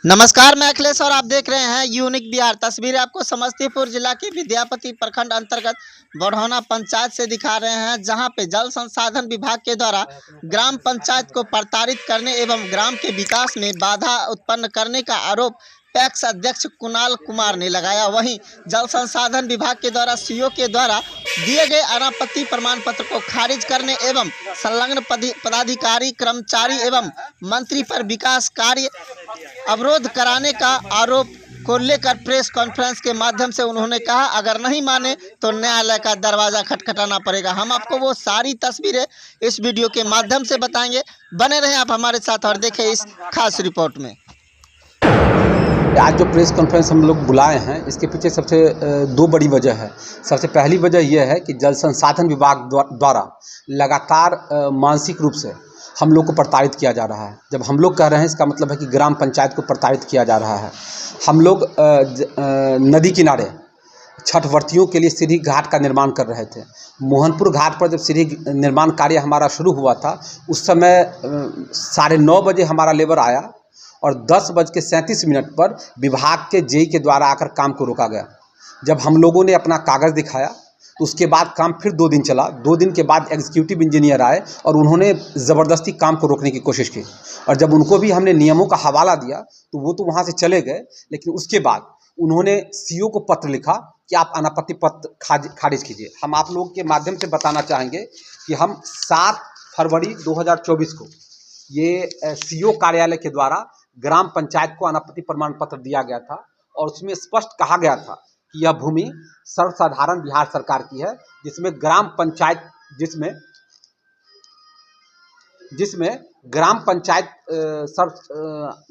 नमस्कार, मैं अखिलेश और आप देख रहे हैं यूनिक बिहार। तस्वीरें आपको समस्तीपुर जिला के विद्यापति प्रखंड अंतर्गत बढ़ौना पंचायत से दिखा रहे हैं, जहां पे जल संसाधन विभाग के द्वारा ग्राम पंचायत को प्रताड़ित करने एवं ग्राम के विकास में बाधा उत्पन्न करने का आरोप पैक्स अध्यक्ष कुणाल कुमार ने लगाया। वहीं जल संसाधन विभाग के द्वारा सीओ के द्वारा दिए गए अनापत्ति प्रमाण पत्र को खारिज करने एवं संलग्न पदाधिकारी, कर्मचारी एवं मंत्री पर विकास कार्य अवरोध कराने का आरोप को लेकर प्रेस कॉन्फ्रेंस के माध्यम से उन्होंने कहा, अगर नहीं माने तो न्यायालय का दरवाजा खटखटाना पड़ेगा। हम आपको वो सारी तस्वीरें इस वीडियो के माध्यम से बताएंगे। बने रहें आप हमारे साथ और देखें इस खास रिपोर्ट में। आज जो प्रेस कॉन्फ्रेंस हम लोग बुलाए हैं, इसके पीछे सबसे दो बड़ी वजह है। सबसे पहली वजह यह है कि जल संसाधन विभाग द्वारा लगातार मानसिक रूप से हम लोग को प्रताड़ित किया जा रहा है। जब हम लोग कह रहे हैं, इसका मतलब है कि ग्राम पंचायत को प्रताड़ित किया जा रहा है। हम लोग नदी किनारे छठ व्रतियों के लिए सीढ़ी घाट का निर्माण कर रहे थे। मोहनपुर घाट पर जब सीढ़ी निर्माण कार्य हमारा शुरू हुआ था, उस समय 9:30 बजे हमारा लेबर आया और 10:37 पर विभाग के जेई के द्वारा आकर काम को रोका गया। जब हम लोगों ने अपना कागज़ दिखाया तो उसके बाद काम फिर 2 दिन चला। 2 दिन के बाद एग्जीक्यूटिव इंजीनियर आए और उन्होंने ज़बरदस्ती काम को रोकने की कोशिश की, और जब उनको भी हमने नियमों का हवाला दिया तो वो तो वहाँ से चले गए। लेकिन उसके बाद उन्होंने सीओ को पत्र लिखा कि आप अनापत्ति पत्र खारिज कीजिए। हम आप लोगों के माध्यम से बताना चाहेंगे कि हम 7 फरवरी 2024 को ये सीओ कार्यालय के द्वारा ग्राम पंचायत को अनापत्ति प्रमाण पत्र दिया गया था, और उसमें स्पष्ट कहा गया था कि यह भूमि सर्वसाधारण बिहार सरकार की है, जिसमें ग्राम पंचायत ग्राम पंचायत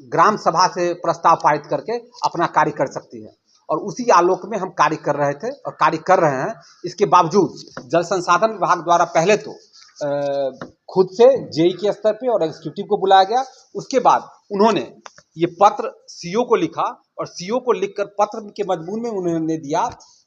ग्राम सभा से प्रस्ताव पारित करके अपना कार्य कर सकती है। और उसी आलोक में हम कार्य कर रहे थे और कार्य कर रहे हैं। इसके बावजूद जल संसाधन विभाग द्वारा पहले तो खुद से जेई के स्तर पे और एग्जीक्यूटिव को बुलाया गया। उसके बाद उन्होंने ये पत्र सीओ को लिखा, और सीओ को लिखकर पत्र के मजमून में उन्होंने दिया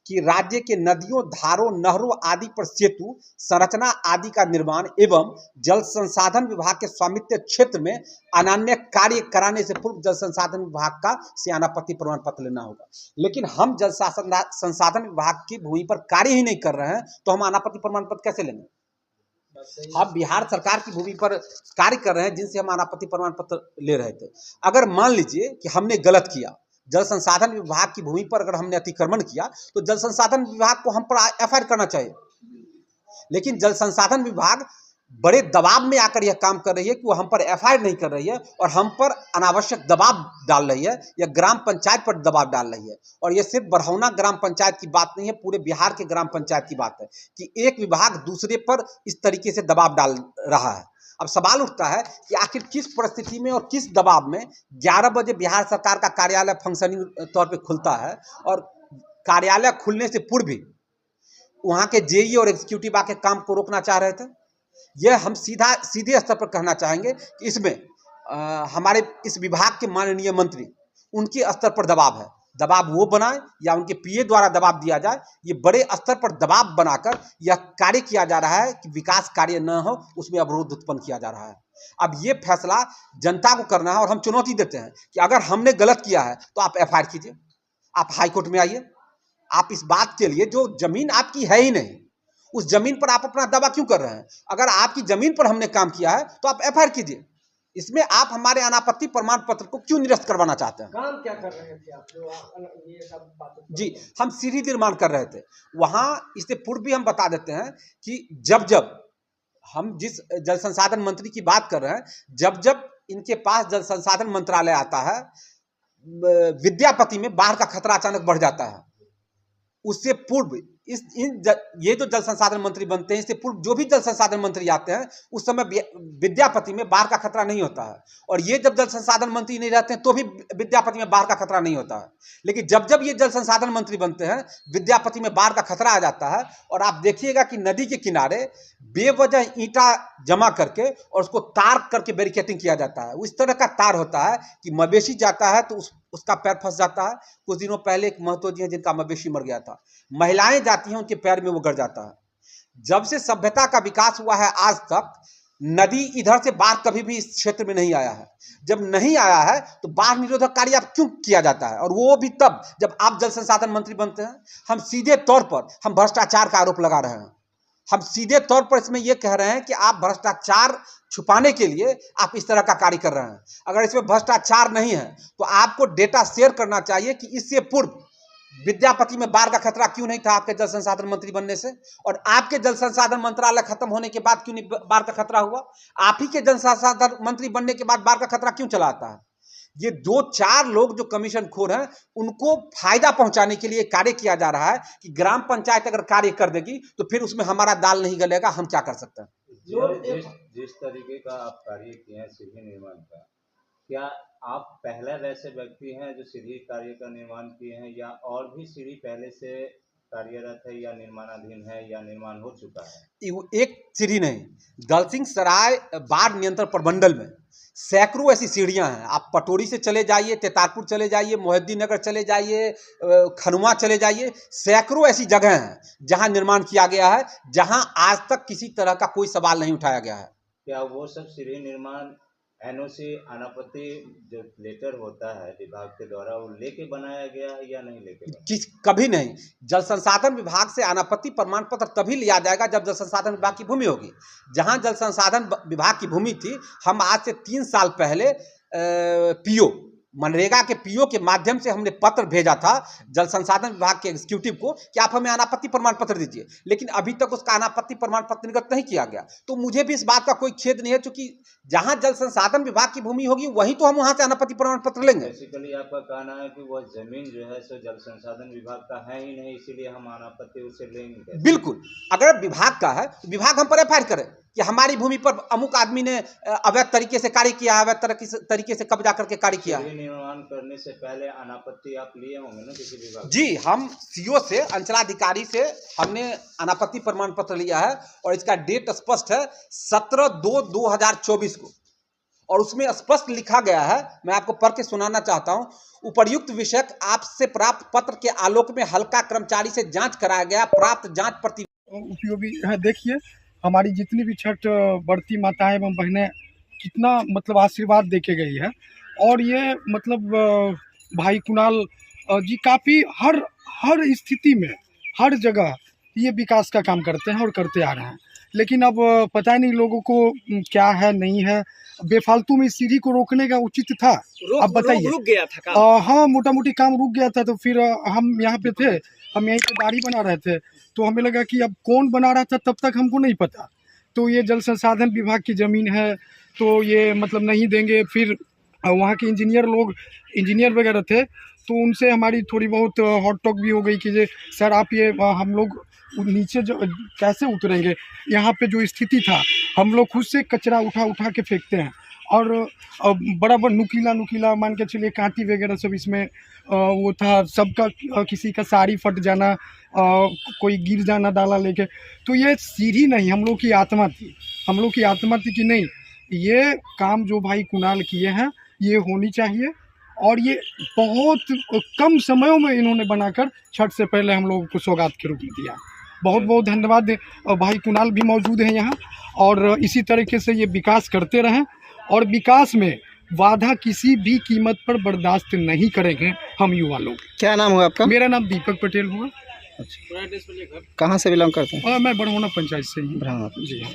कि राज्य के नदियों, धारों, नहरों आदि पर सेतु, संरचना आदि का निर्माण एवं जल संसाधन विभाग के स्वामित्व क्षेत्र में अनन्य कार्य कराने से पूर्व जल संसाधन विभाग का से अनापत्ति प्रमाण पत्र लेना होगा। लेकिन हम जल संसाधन विभाग की भूमि पर कार्य ही नहीं कर रहे हैं, तो हम अनापत्ति प्रमाण पत्र कैसे लेंगे? हम बिहार सरकार की भूमि पर कार्य कर रहे हैं, जिनसे हम अनापत्ति प्रमाण पत्र ले रहे थे। अगर मान लीजिए कि हमने गलत किया, जल संसाधन विभाग की भूमि पर अगर हमने अतिक्रमण किया, तो जल संसाधन विभाग को हम पर एफआईआर करना चाहिए। लेकिन जल संसाधन विभाग बड़े दबाव में आकर यह काम कर रही है कि वो हम पर एफआईआर नहीं कर रही है और हम पर अनावश्यक दबाव डाल रही है, या ग्राम पंचायत पर दबाव डाल रही है। और ये सिर्फ बढ़ौना ग्राम पंचायत की बात नहीं है, पूरे बिहार के ग्राम पंचायत की बात है कि एक विभाग दूसरे पर इस तरीके से दबाव डाल रहा है। अब सवाल उठता है कि आखिर किस परिस्थिति में और किस दबाव में 11 बजे बिहार सरकार का कार्यालय फंक्शनिंग तौर पर खुलता है, और कार्यालय खुलने से पूर्व भी वहाँ के जेई और एग्जीक्यूटिव आके काम को रोकना चाह रहे थे। यह हम सीधे स्तर पर कहना चाहेंगे कि इसमें हमारे इस विभाग के माननीय मंत्री, उनके स्तर पर दबाव है। दबाव वो बनाए या उनके पीए द्वारा दबाव दिया जाए, ये बड़े स्तर पर दबाव बनाकर यह कार्य किया जा रहा है कि विकास कार्य न हो, उसमें अवरोध उत्पन्न किया जा रहा है। अब ये फैसला जनता को करना है, और हम चुनौती देते हैं कि अगर हमने गलत किया है तो आप एफआईआर कीजिए, आप हाईकोर्ट में आइए। आप इस बात के लिए, जो जमीन आपकी है ही नहीं, उस जमीन पर आप अपना दावा क्यों कर रहे हैं? अगर आपकी जमीन पर हमने काम किया है तो आप एफआईआर कीजिए। इसमें आप हमारे अनापत्ति प्रमाण पत्र को क्यों निरस्त करवाना चाहते हैं? काम क्या कर रहे थे आप लोग? ये सब बातें जी, हम सीढ़ी निर्माण कर रहे थे वहां। इससे पूर्व भी हम बता देते हैं कि जब हम जिस जल संसाधन मंत्री की बात कर रहे हैं, जब इनके पास जल संसाधन मंत्रालय आता है, विद्यापति में बाढ़ का खतरा अचानक बढ़ जाता है। उससे पूर्व ये जो जल संसाधन मंत्री बनते हैं, इससे पूर्व जो भी जल संसाधन मंत्री आते हैं, उस समय विद्यापति में बाढ़ का खतरा नहीं होता है। और ये जब जल संसाधन मंत्री नहीं रहते हैं तो भी विद्यापति में बाढ़ का खतरा नहीं होता है। लेकिन जब ये जल संसाधन मंत्री बनते हैं, विद्यापति में बाढ़ का खतरा आ जाता है। और आप देखिएगा कि नदी के किनारे बेवजह ईंटा जमा करके और उसको तार करके बैरिकेटिंग किया जाता है। उस तरह का तार होता है कि मवेशी जाता है तो उसका पैर फंस जाता है। कुछ दिनों पहले एक महतो जी हैं, जिनका मवेशी मर गया था। महिलाएं जाती हैं, उनके पैर में वो गड़ जाता है। जब से सभ्यता का विकास हुआ है आज तक नदी इधर से बाढ़ कभी भी इस क्षेत्र में नहीं आया है। जब नहीं आया है तो बाढ़ निरोधक कार्य अब क्यों किया जाता है, और वो भी तब जब आप जल संसाधन मंत्री बनते हैं। हम सीधे तौर पर हम भ्रष्टाचार का आरोप लगा रहे हैं। हम सीधे तौर पर इसमें यह कह रहे हैं कि आप भ्रष्टाचार छुपाने के लिए आप इस तरह का कार्य कर रहे हैं। अगर इसमें भ्रष्टाचार नहीं है तो आपको डेटा शेयर करना चाहिए कि इससे पूर्व विद्यापति में बाढ़ का खतरा क्यों नहीं था आपके जल संसाधन मंत्री बनने से, और आपके जल संसाधन मंत्रालय खत्म होने के बाद क्यों नहीं बाढ़ का खतरा हुआ। आप ही के जल संसाधन मंत्री बनने के बाद बाढ़ का खतरा क्यों चला आता है। ये 2-4 लोग जो कमीशन खोर हैं उनको फायदा पहुंचाने के लिए कार्य किया जा रहा है कि ग्राम पंचायत अगर कार्य कर देगी तो फिर उसमें हमारा दाल नहीं गलेगा, हम क्या कर सकते हैं। जिस तरीके का आप कार्य किए हैं सीढ़ी निर्माण का, क्या आप पहला वैसे व्यक्ति हैं जो सीढ़ी कार्य का निर्माण किए हैं, या और भी सीढ़ी पहले से कार्यरत है या निर्माणाधीन है या निर्माण हो चुका है? एक सीढ़ी नहीं, दलसिंह सराय बाढ़ नियंत्रण प्रमंडल में सैकड़ों ऐसी सीढ़ियां हैं। आप पटोरी से चले जाइए, तेतारपुर चले जाइए, मोहिद्दीन नगर चले जाइए, खनुआ चले जाइए, सैकड़ों ऐसी जगह हैं जहां निर्माण किया गया है, जहां आज तक किसी तरह का कोई सवाल नहीं उठाया गया है। क्या वो सब सीढ़ी निर्माण एनओसी अनापत्ति जो लेटर होता है विभाग के द्वारा वो लेके बनाया गया है या नहीं लेके? कभी नहीं। जल संसाधन विभाग से अनापत्ति प्रमाण पत्र तभी लिया जाएगा जब जल संसाधन विभाग की भूमि होगी। जहां जल संसाधन विभाग की भूमि थी, हम आज से 3 साल पहले पीओ मनरेगा के पीओ के माध्यम से हमने पत्र भेजा था जल संसाधन विभाग के एग्जीक्यूटिव को कि आप हमें अनापत्ति प्रमाण पत्र दीजिए, लेकिन अभी तक उसका अनापत्ति प्रमाण पत्र निर्गत नहीं किया गया। तो मुझे भी इस बात का कोई खेद नहीं है, क्योंकि जहां जल संसाधन विभाग की भूमि होगी वहीं तो हम वहां से अनापत्ति प्रमाण पत्र लेंगे। बेसिकली आपका कहना है कि वह जमीन जो है सो जल संसाधन विभाग का है ही नहीं, इसीलिए हम अनापत्ति उसे लेंगे। बिल्कुल, अगर विभाग का है तो विभाग हम पर एफआईआर करे कि हमारी भूमि पर अमुक आदमी ने अवैध तरीके से कार्य किया, अवैध तरीके से कब्जा करके कार्य किया। निर्माण करने से पहले अनापत्ति आप लिए होंगे ना किसी विभाग? जी, हम सीओ से, अंचलाधिकारी से हमने अनापत्ति प्रमाण पत्र लिया है और इसका डेट स्पष्ट है 17/2/2024 को, और उसमें स्पष्ट लिखा गया है, मैं आपको पढ़ के सुनाना चाहता हूं। उपर्युक्त विषयक आपसे प्राप्त पत्र के आलोक में हल्का कर्मचारी से जांच कराया गया, प्राप्त जांच प्रति उपयोगी है। देखिए हमारी जितनी भी छठ बढ़ती माताएं एवं बहनें कितना मतलब आशीर्वाद देके गई है, और ये मतलब भाई कुणाल जी काफ़ी हर स्थिति में हर जगह ये विकास का काम करते हैं और करते आ रहे हैं। लेकिन अब पता नहीं लोगों को क्या है नहीं है, बेफालतू में इस सीढ़ी को रोकने का उचित था। अब बताइए, रुक गया था काम। हाँ, मोटा मोटी काम रुक गया था। तो फिर हम यहाँ पे थे, हम यहीं पे दाढ़ी बना रहे थे, तो हमें लगा कि अब कौन बना रहा था तब तक हमको नहीं पता। तो ये जल संसाधन विभाग की ज़मीन है तो ये मतलब नहीं देंगे। फिर वहाँ के इंजीनियर वगैरह थे, तो उनसे हमारी थोड़ी बहुत हॉट टॉक भी हो गई कि ये सर आप ये हम लोग नीचे जो कैसे उतरेंगे, यहाँ पे जो स्थिति था हम लोग खुद से कचरा उठा के फेंकते हैं, और बराबर नुकीला मान के चलिए कांटी वगैरह सब इसमें वो था, सबका किसी का साड़ी फट जाना, कोई गिर जाना डाला लेके। तो ये सीढ़ी नहीं, हम लोग की आत्मा थी कि नहीं, ये काम जो भाई कुणाल किए हैं ये होनी चाहिए, और ये बहुत कम समयों में इन्होंने बनाकर छठ से पहले हम लोगों को सौगात के रूप में दिया। बहुत बहुत धन्यवाद। भाई कुणाल भी मौजूद हैं यहाँ, और इसी तरीके से ये विकास करते रहें, और विकास में वादा किसी भी कीमत पर बर्दाश्त नहीं करेंगे हम युवा लोग। क्या नाम हुआ आपका? मेरा नाम दीपक पटेल हुआ। अच्छा, कहाँ से बिलोंग करते हैं? मैं बड़होना पंचायत से ही। ब्राह्मण। जी हाँ।